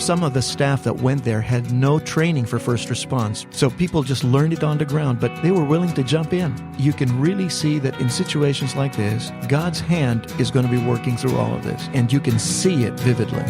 some of the staff that went there had no training for first response. So people just learned it on the ground, but they were willing to jump in. You can really see that in situations like this, God's hand is going to be working through all of this, and you can see it vividly.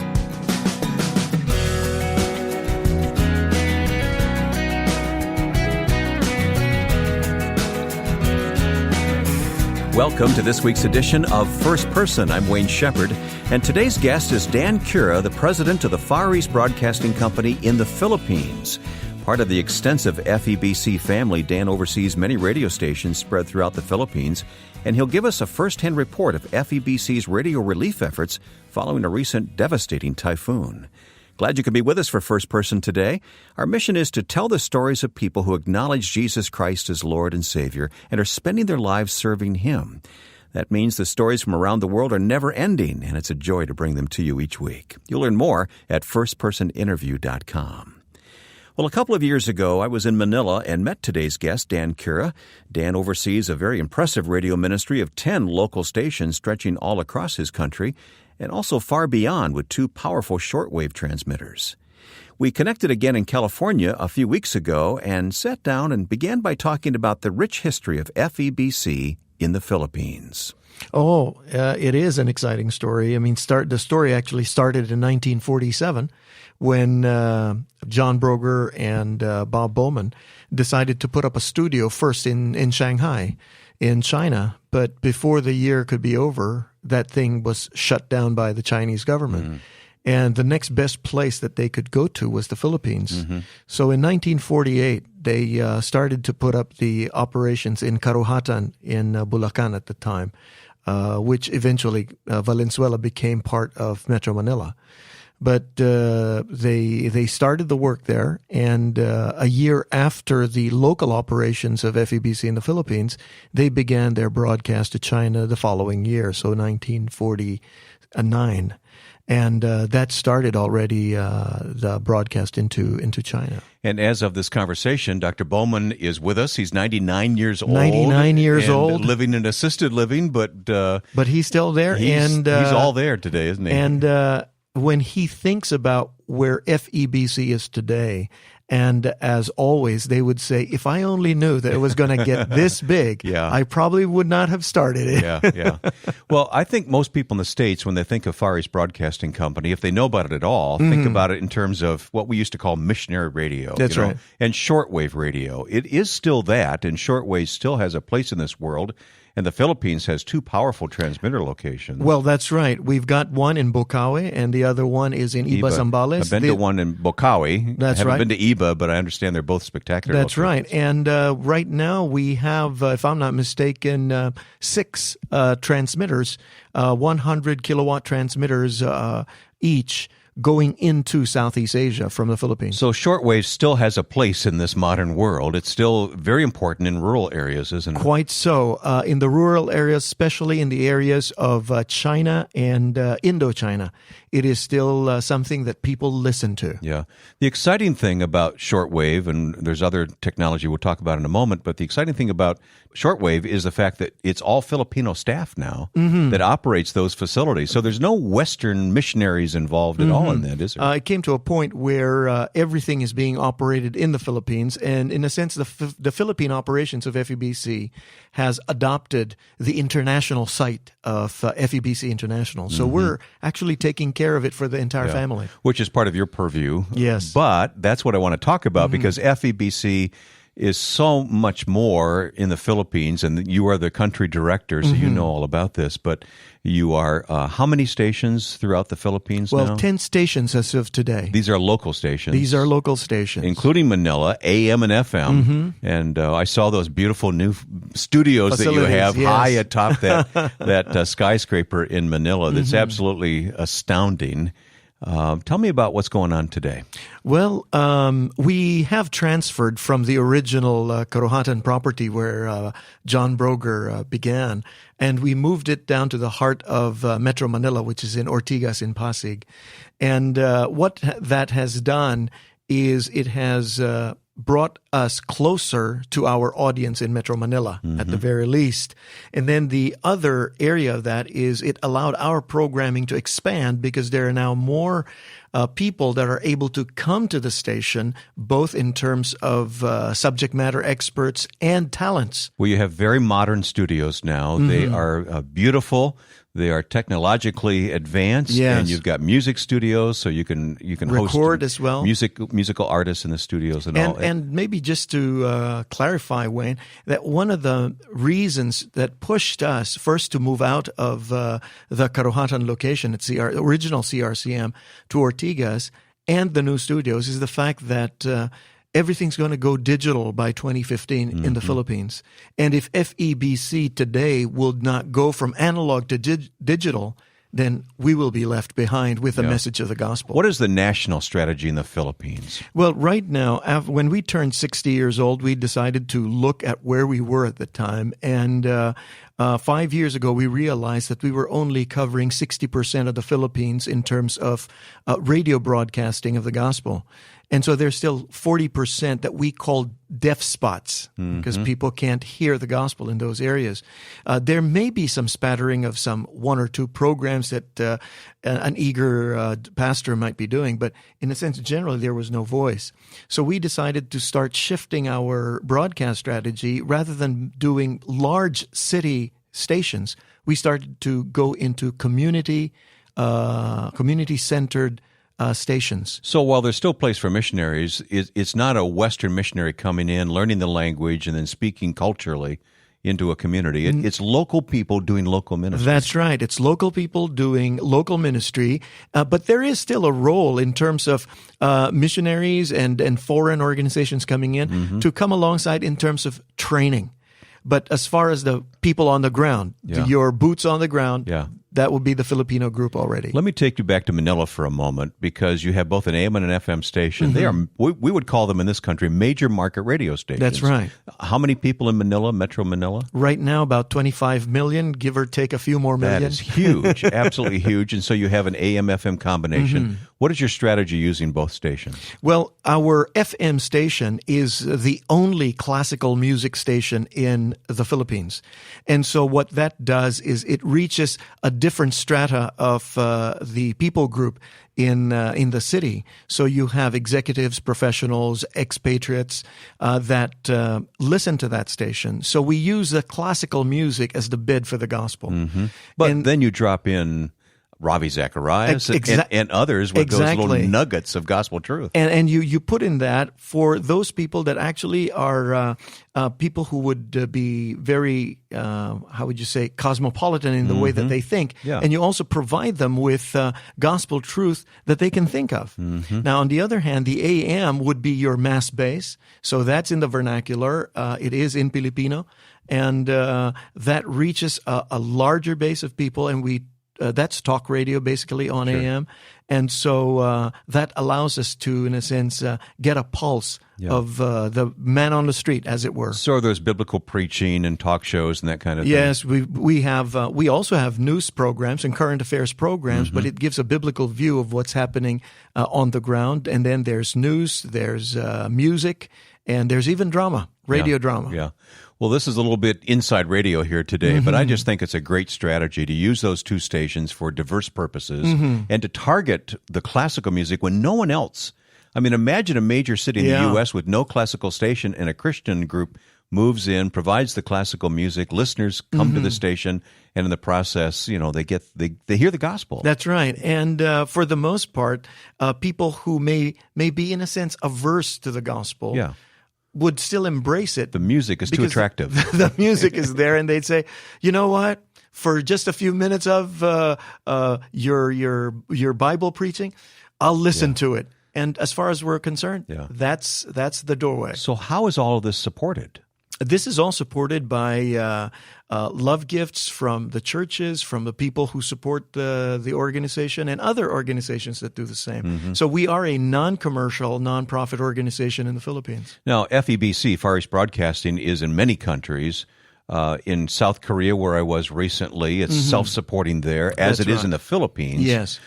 Welcome to this week's edition of First Person. I'm Wayne Shepherd, and today's guest is Dan Cura, the president of the Far East Broadcasting Company in the Philippines. Part of the extensive FEBC family, Dan oversees many radio stations spread throughout the Philippines, and he'll give us a first-hand report of FEBC's radio relief efforts following a recent devastating typhoon. Glad you could be with us for First Person today. Our mission is to tell the stories of people who acknowledge Jesus Christ as Lord and Savior and are spending their lives serving Him. That means the stories from around the world are never ending, and it's a joy to bring them to you each week. You'll learn more at firstpersoninterview.com. Well, a couple of years ago, I was in Manila and met today's guest, Dan Cura. Dan oversees a very impressive radio ministry of 10 local stations stretching all across his country, and also far beyond with 2 powerful shortwave transmitters. We connected again in California a few weeks ago and sat down and began by talking about the rich history of FEBC in the Philippines. It is an exciting story. I mean, the story actually started in 1947 when John Broger and Bob Bowman decided to put up a studio first in Shanghai, in China. But before the year could be over, that thing was shut down by the Chinese government. And the next best place that they could go to was the Philippines. So in 1948, they started to put up the operations in Caruhatan in Bulacan at the time, which eventually Valenzuela became part of Metro Manila. But they started the work there, and a year after the local operations of FEBC in the Philippines, they began their broadcast to China the following year, so 1949. And that started already the broadcast into China. And as of this conversation, Dr. Bowman is with us. He's 99 years old. 99 years old. Living in assisted living, but he's still there. He's all there today, isn't he? And when he thinks about where FEBC is today, and as always, they would say, if I only knew that it was going to get this big, I probably would not have started it. Yeah. Well, I think most people in the States, when they think of Far East Broadcasting Company, if they know about it at all, think about it in terms of what we used to call missionary radio. That's right. And shortwave radio. It is still that, and shortwave still has a place in this world. And the Philippines has 2 powerful transmitter locations. Well, that's right. We've got one in Bocaue, and the other one is in Iba, Zambales. I've been to one in Bocaue. That's right. I haven't right. been to Iba, but I understand they're both spectacular. That's locations. right. And right now we have, if I'm not mistaken, 6 transmitters, 100-kilowatt transmitters each, going into Southeast Asia from the Philippines. So shortwave still has a place in this modern world. It's still very important in rural areas, isn't it? Quite so. In the rural areas, especially in the areas of China and Indochina, it is still something that people listen to. Yeah. The exciting thing about shortwave, and there's other technology we'll talk about in a moment, but the exciting thing about shortwave is the fact that it's all Filipino staff now that operates those facilities. So there's no Western missionaries involved at all in that, is there? It came to a point where everything is being operated in the Philippines, and in a sense, the Philippine operations of FEBC has adopted the international site of FEBC International. So we're actually taking care of it for the entire family. Which is part of your purview. Yes. But that's what I want to talk about because FEBC is so much more in the Philippines, and you are the country director, so you know all about this. But you are, how many stations throughout the Philippines now? 10 stations as of today. These are local stations. These are local stations. Including Manila, AM and FM. And I saw those beautiful new studios Facilities, that you have high atop that skyscraper in Manila. That's absolutely astounding. Tell me about what's going on today. Well, we have transferred from the original Caruhatan property where John Broger began, and we moved it down to the heart of Metro Manila, which is in Ortigas in Pasig. And what that has done is it has brought us closer to our audience in Metro Manila, at the very least. And then the other area of that is it allowed our programming to expand because there are now more people that are able to come to the station, both in terms of subject matter experts and talents. Well, you have very modern studios now. They are beautiful. They are technologically advanced, Yes. and you've got music studios, so you can Record host as well. musical artists in the studios and all. And maybe just to clarify, Wayne, that one of the reasons that pushed us first to move out of the Karuhatan location at original CRCM to Ortigas and the new studios is the fact that everything's going to go digital by 2015 in the Philippines. And if FEBC today will not go from analog to digital, then we will be left behind with the message of the gospel. What is the national strategy in the Philippines? Well, right now, when we turned 60 years old, we decided to look at where we were at the time. And 5 years ago, we realized that we were only covering 60% of the Philippines in terms of radio broadcasting of the gospel. And so there's still 40% that we call deaf spots because people can't hear the gospel in those areas. There may be some spattering of some one or two programs that an eager pastor might be doing, but in a sense, generally, there was no voice. So we decided to start shifting our broadcast strategy rather than doing large city stations. We started to go into community-centered stations. So while there's still place for missionaries, it's not a Western missionary coming in, learning the language, and then speaking culturally into a community. It's local people doing local ministry. That's right. It's local people doing local ministry, but there is still a role in terms of missionaries and foreign organizations coming in to come alongside in terms of training. But as far as the people on the ground, your boots on the ground, that would be the Filipino group already. Let me take you back to Manila for a moment because you have both an AM and an FM station. They are, we would call them in this country, major market radio stations. That's right. How many people in Manila, Metro Manila? Right now, about 25 million, give or take a few more million. That is huge, absolutely huge. And so you have an AM-FM combination. What is your strategy using both stations? Well, our FM station is the only classical music station in the Philippines. And so what that does is it reaches a different strata of the people group in the city. So you have executives, professionals, expatriates that listen to that station. So we use the classical music as the bed for the gospel. But then you drop in Ravi Zacharias and others with those little nuggets of gospel truth. And you put in that for those people that actually are people who would be very, how would you say, cosmopolitan in the way that they think. And you also provide them with gospel truth that they can think of. Now, on the other hand, the AM would be your mass base. So that's in the vernacular. It is in Filipino. And that reaches a larger base of people. And that's talk radio basically on AM. And so that allows us to, in a sense, get a pulse of the man on the street, as it were. So there's biblical preaching and talk shows and that kind of thing? Yes, we also have news programs and current affairs programs, but it gives a biblical view of what's happening on the ground. And then there's news, there's music, and there's even drama, radio drama. Yeah. Well, this is a little bit inside radio here today, but I just think it's a great strategy to use those two stations for diverse purposes and to target the classical music when no one else. I mean, imagine a major city in the U.S. with no classical station and a Christian group moves in, provides the classical music, listeners come to the station, and in the process, they hear the gospel. That's right. And for the most part, people who may be, in a sense, averse to the gospel would still embrace it. The music is too attractive. The music is there, and they'd say, you know what? For just a few minutes of your Bible preaching, I'll listen to it. And as far as we're concerned, that's the doorway. So how is all of this supported? This is all supported by love gifts from the churches, from the people who support the organization, and other organizations that do the same. So we are a non-commercial, non-profit organization in the Philippines. Now, FEBC, Far East Broadcasting, is in many countries. In South Korea, where I was recently, it's self-supporting there, as That's it is right. in the Philippines. Yes.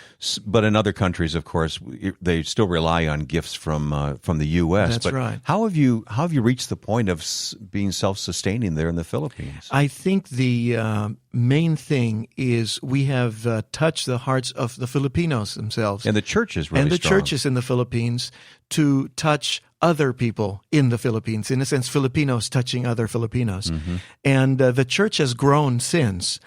But in other countries, of course, they still rely on gifts from the U.S. That's but right. How have you reached the point of being self-sustaining there in the Philippines? I think the main thing is we have touched the hearts of the Filipinos themselves. And the church is really and the strong. churches in the Philippines to touch other people in the Philippines, in a sense, Filipinos touching other Filipinos. And the church has grown since.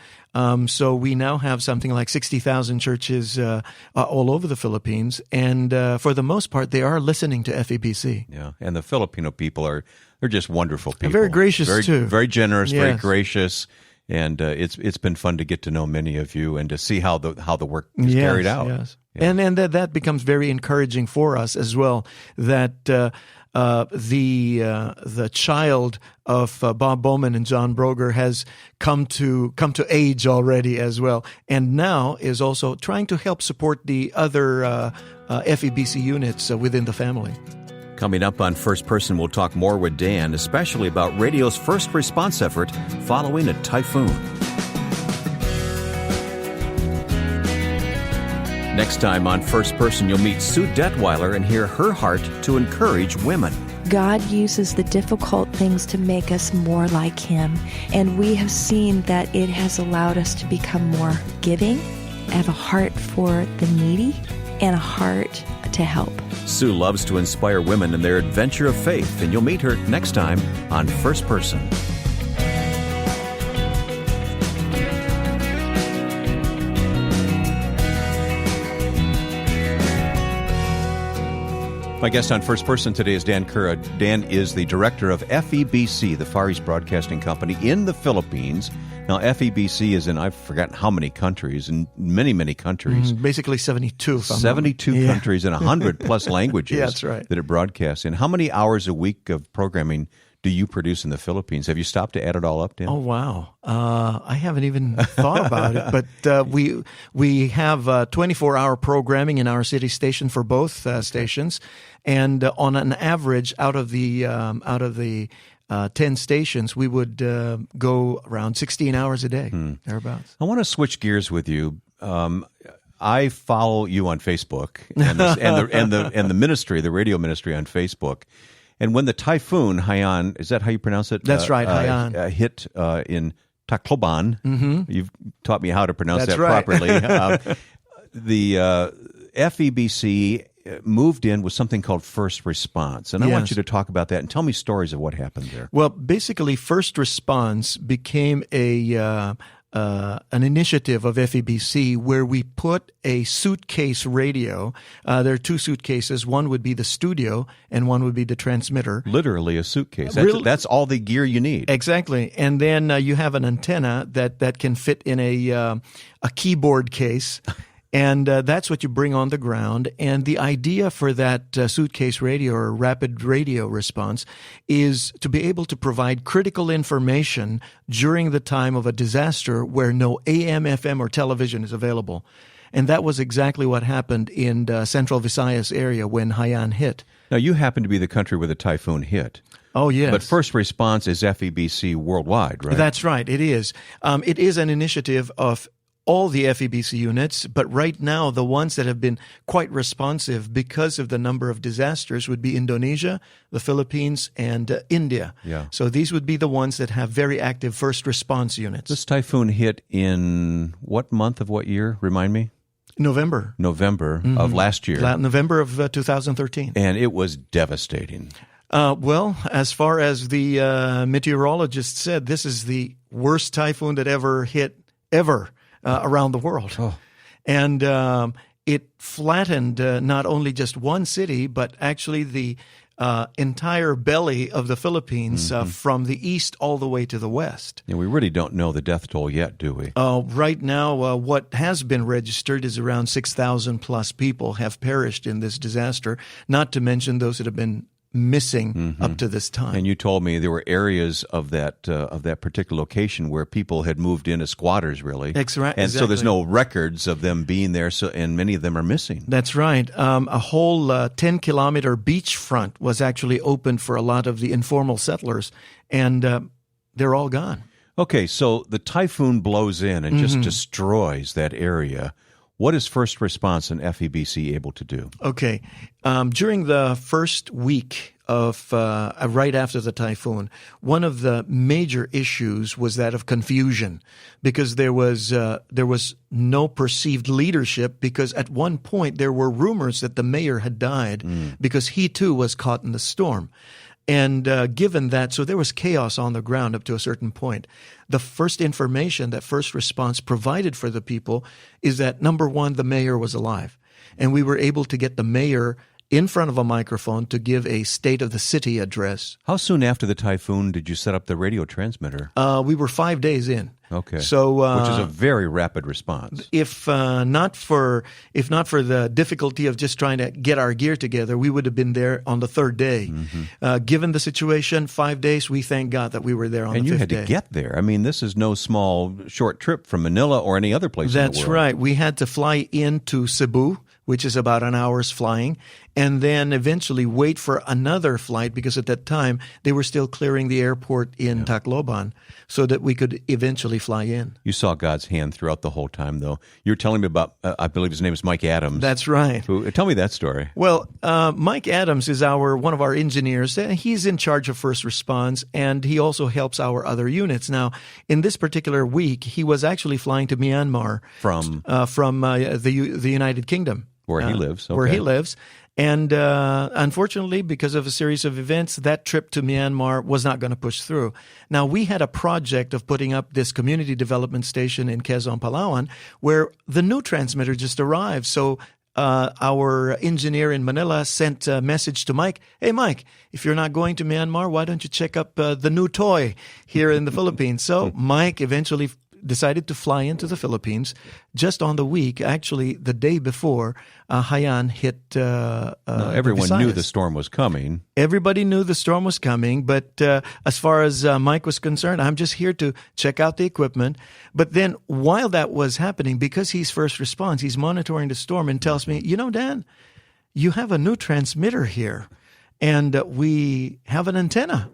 So we now have something like 60,000 churches all over the Philippines. And for the most part, they are listening to FEBC. Yeah, and the Filipino people they're just wonderful people. Very gracious, too. Very generous, very Yes. gracious. And it's been fun to get to know many of you and to see how the work is carried out. Yes. Yeah. And that becomes very encouraging for us as well, that the child of Bob Bowman and John Broger has come to age already as well, and now is also trying to help support the other FEBC units within the family. Coming up on First Person, we'll talk more with Dan, especially about radio's first response effort following a typhoon. Next time on First Person, you'll meet Sue Detweiler and hear her heart to encourage women. God uses the difficult things to make us more like Him, and we have seen that it has allowed us to become more giving, have a heart for the needy, and a heart to help. Sue loves to inspire women in their adventure of faith, and you'll meet her next time on First Person. My guest on First Person today is Dan Cura. Dan is the director of FEBC, the Far East Broadcasting Company in the Philippines. Now, FEBC is in, I've forgotten how many countries, in many, many countries. Basically 72. 72 countries and 100 plus languages Yeah, that's right. that it broadcasts in. How many hours a week of programming do you produce in the Philippines? Have you stopped to add it all up, Dan? Oh, wow. I haven't even thought about it, but we have 24-hour programming in our city station for both stations, and on an average, out of the 10 stations, we would go around 16 hours a day, thereabouts. I want to switch gears with you. I follow you on Facebook and the ministry, the radio ministry on Facebook. And when the typhoon Haiyan, is that how you pronounce it? That's right, Haiyan. Hit in Tacloban. You've taught me how to pronounce That's that right. properly. The FEBC moved in with something called First Response. And I want Yes. you to talk about that and tell me stories of what happened there. Well, basically, First Response became an initiative of FEBC where we put a suitcase radio. There are two suitcases. One would be the studio, and one would be the transmitter. Literally a suitcase. That's all the gear you need. Exactly. And then you have an antenna that can fit in a keyboard case. And that's what you bring on the ground. And the idea for that suitcase radio or rapid radio response is to be able to provide critical information during the time of a disaster where no AM, FM, or television is available. And that was exactly what happened in the Central Visayas area when Haiyan hit. Now, you happen to be the country where the typhoon hit. Oh, yes. But First Response is FEBC worldwide, right? That's right. It is. It is an initiative of all the FEBC units, but right now the ones that have been quite responsive because of the number of disasters would be Indonesia, the Philippines, and India. Yeah. So these would be the ones that have very active first response units. This typhoon hit in what month of what year? Remind me. November of last year. November of 2013. And it was devastating. Well, as far as the meteorologist said, this is the worst typhoon that ever hit around the world. Oh. And it flattened not only just one city, but actually the entire belly of the Philippines from the east all the way to the west. And we really don't know the death toll yet, do we? Right now, what has been registered is around 6,000 plus people have perished in this disaster, not to mention those that have been missing up to this time. And you told me there were areas of that particular location where people had moved in as squatters, really. That's right. And so there's no records of them being there, and many of them are missing. That's right. A whole 10-kilometer beachfront was actually opened for a lot of the informal settlers, and they're all gone. Okay, so the typhoon blows in and just destroys that area. What is first response and FEBC able to do? Okay. During the first week of right after the typhoon, one of the major issues was that of confusion, because there was no perceived leadership, because at one point there were rumors that the mayor had died because he too was caught in the storm. And given that, so there was chaos on the ground up to a certain point. The first information that first response provided for the people is that, number one, the mayor was alive. And we were able to get the mayor in front of a microphone to give a State of the City address. How soon after the typhoon did you set up the radio transmitter? We were 5 days in. Okay. So, which is a very rapid response. If not for the difficulty of just trying to get our gear together, we would have been there on the third day. Given the situation, 5 days, we thank God that we were there on the fifth day. And you had to get there. I mean, this is no small short trip from Manila or any other place in the world. That's right. We had to fly into Cebu, which is about an hour's flying, and then eventually wait for another flight, because at that time they were still clearing the airport in Tacloban so that we could eventually fly in. You saw God's hand throughout the whole time, though. You were telling me about, I believe his name is Mike Adams. That's right. Tell me that story. Well, Mike Adams is one of our engineers. He's in charge of first response, and he also helps our other units. Now, in this particular week, he was actually flying to Myanmar from the United Kingdom. Where he lives. Okay. Where he lives. And unfortunately, because of a series of events, that trip to Myanmar was not going to push through. Now, we had a project of putting up this community development station in Quezon, Palawan, where the new transmitter just arrived. So our engineer in Manila sent a message to Mike. Hey, Mike, if you're not going to Myanmar, why don't you check up the new toy here in the Philippines? So Mike eventually decided to fly into the Philippines just on the week, actually the day before Haiyan hit everyone knew the storm was coming. Everybody knew the storm was coming, but as far as Mike was concerned, I'm just here to check out the equipment. But then while that was happening, because he's first response, he's monitoring the storm and tells me, Dan, you have a new transmitter here, and we have an antenna.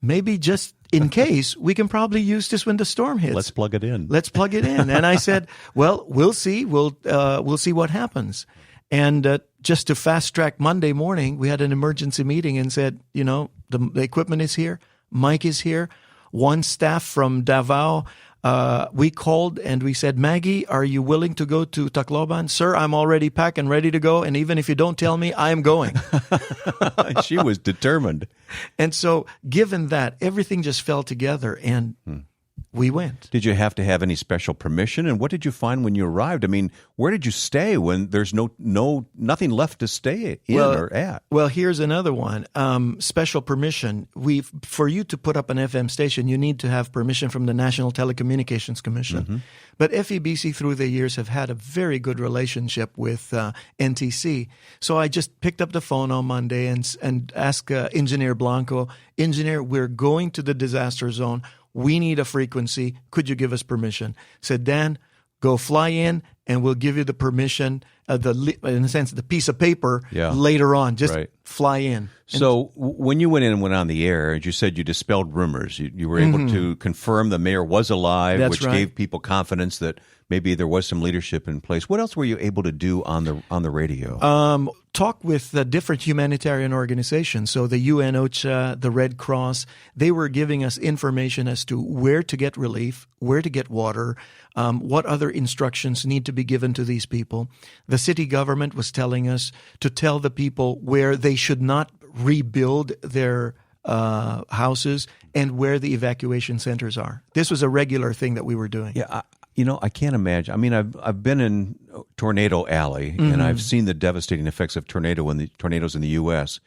Maybe just in case, we can probably use this when the storm hits. Let's plug it in. And I said, well, we'll see. We'll see what happens. And just to fast track Monday morning, we had an emergency meeting and said, the equipment is here. Mike is here. One staff from Davao, we called and we said, Maggie, are you willing to go to Tacloban? Sir, I'm already packed and ready to go. And even if you don't tell me, I'm going. She was determined. And so given that, everything just fell together and we went. Did you have to have any special permission? And what did you find when you arrived? I mean, where did you stay when there's nothing left to stay in or at? Well, here's another one. Special permission. For you to put up an FM station, you need to have permission from the National Telecommunications Commission. But FEBC through the years have had a very good relationship with NTC. So I just picked up the phone on Monday and asked Engineer Blanco, Engineer, we're going to the disaster zone. We need a frequency. Could you give us permission? Said, Dan, go fly in and we'll give you the permission, in a sense, the piece of paper later on. Just fly in. So when you went in and went on the air, as you said, you dispelled rumors. You were able to confirm the mayor was alive, which gave people confidence that maybe there was some leadership in place. What else were you able to do on the radio? Talk with different humanitarian organizations. So the UN OCHA, the Red Cross, they were giving us information as to where to get relief, where to get water, what other instructions need to be given to these people. The city government was telling us to tell the people where they should not rebuild their houses and where the evacuation centers are. This was a regular thing that we were doing. Yeah, I can't imagine. I mean, I've been in Tornado Alley, and I've seen the devastating effects of tornadoes in the U.S.,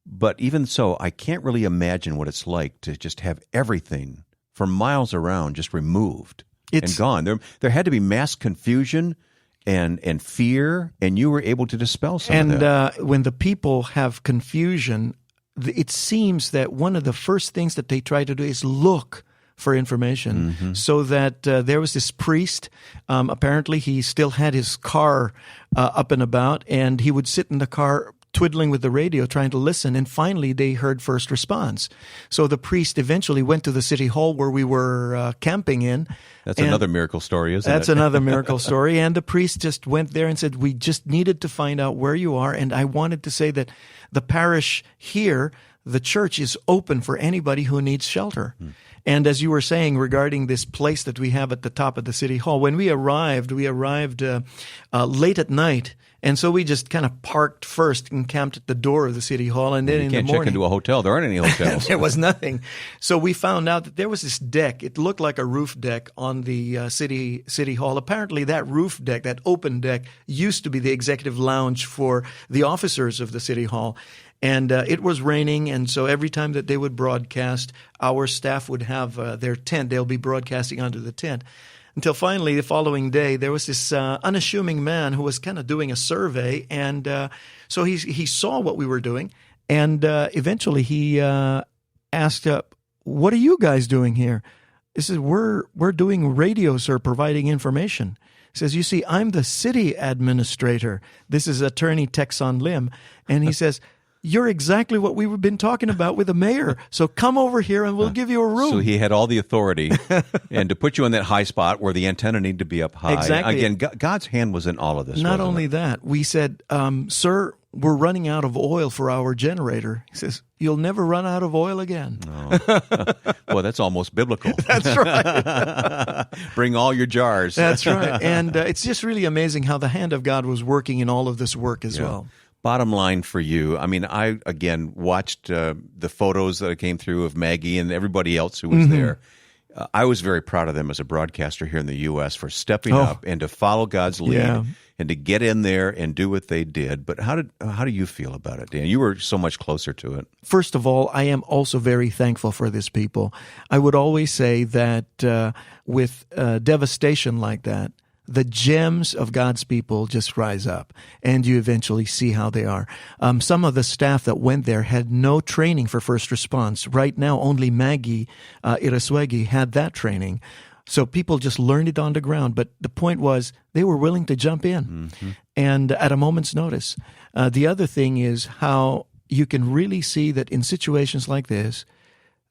but even so, I can't really imagine what it's like to just have everything for miles around just removed and gone. There had to be mass confusion and fear, and you were able to dispel some of that. And when the people have confusion, it seems that one of the first things that they try to do is look for information. So that there was this priest, apparently he still had his car up and about, and he would sit in the car twiddling with the radio, trying to listen, and finally they heard first response. So the priest eventually went to the city hall where we were camping in. That's another miracle story, isn't it? That's another miracle story. And the priest just went there and said, we just needed to find out where you are. And I wanted to say that the parish here, the church, is open for anybody who needs shelter. And as you were saying regarding this place that we have at the top of the city hall, when we arrived late at night. And so we just kind of parked first and camped at the door of the city hall. And then in the morning, you can't check into a hotel. There aren't any hotels. There was nothing. So we found out that there was this deck. It looked like a roof deck on the city hall. Apparently that roof deck, that open deck, used to be the executive lounge for the officers of the city hall. And it was raining, and so every time that they would broadcast, our staff would have their tent. They'll be broadcasting under the tent. Until finally, the following day, there was this unassuming man who was kind of doing a survey, and so he saw what we were doing, and eventually he asked, "What are you guys doing here?" He says, "We're doing radio, sir, providing information." He says, "You see, I'm the city administrator." This is Attorney Texon Lim, and he says, "You're exactly what we've been talking about with the mayor. So come over here and we'll give you a room." So he had all the authority and to put you in that high spot where the antenna need to be up high. Exactly. Again, God's hand was in all of this. Not only that, we said, "Sir, we're running out of oil for our generator." He says, "You'll never run out of oil again." Oh. Well, that's almost biblical. That's right. Bring all your jars. That's right. And it's just really amazing how the hand of God was working in all of this work as well. Bottom line for you, I mean, I, again, watched the photos that came through of Maggie and everybody else who was there. I was very proud of them as a broadcaster here in the U.S. for stepping up and to follow God's lead and to get in there and do what they did. But how do you feel about it, Dan? You were so much closer to it. First of all, I am also very thankful for this people. I would always say that with devastation like that, the gems of God's people just rise up, and you eventually see how they are. Some of the staff that went there had no training for first response. Right now, only Maggie Iraswegi had that training. So people just learned it on the ground. But the point was they were willing to jump in and at a moment's notice. The other thing is how you can really see that in situations like this,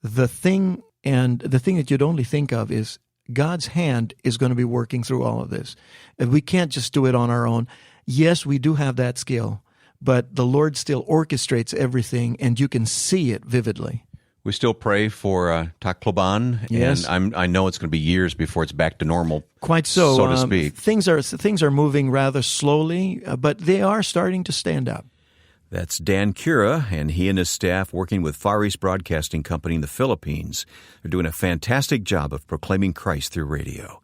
the thing that you'd only think of is God's hand is going to be working through all of this. And we can't just do it on our own. Yes, we do have that skill, but the Lord still orchestrates everything, and you can see it vividly. We still pray for Tacloban, yes. And I know it's going to be years before it's back to normal. Quite so to speak. Things are moving rather slowly, but they are starting to stand up. That's Dan Cura, and he and his staff working with Far East Broadcasting Company in the Philippines. They're doing a fantastic job of proclaiming Christ through radio.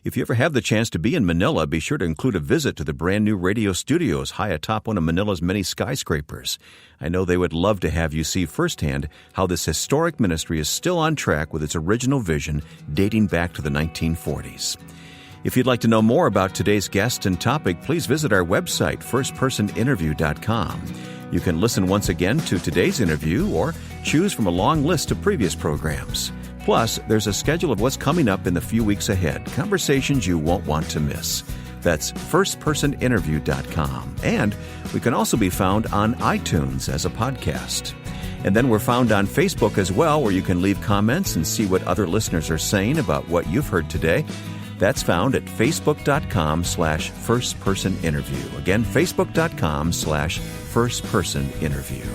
If you ever have the chance to be in Manila, be sure to include a visit to the brand new radio studios high atop one of Manila's many skyscrapers. I know they would love to have you see firsthand how this historic ministry is still on track with its original vision dating back to the 1940s. If you'd like to know more about today's guest and topic, please visit our website, firstpersoninterview.com. You can listen once again to today's interview or choose from a long list of previous programs. Plus, there's a schedule of what's coming up in the few weeks ahead, conversations you won't want to miss. That's firstpersoninterview.com. And we can also be found on iTunes as a podcast. And then we're found on Facebook as well, where you can leave comments and see what other listeners are saying about what you've heard today. That's found at facebook.com/firstpersoninterview. Again, facebook.com/firstpersoninterview.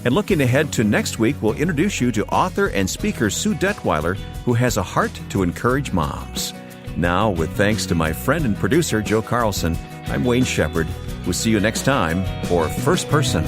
And looking ahead to next week, we'll introduce you to author and speaker Sue Detweiler, who has a heart to encourage moms. Now, with thanks to my friend and producer, Joe Carlson, I'm Wayne Shepherd. We'll see you next time for First Person.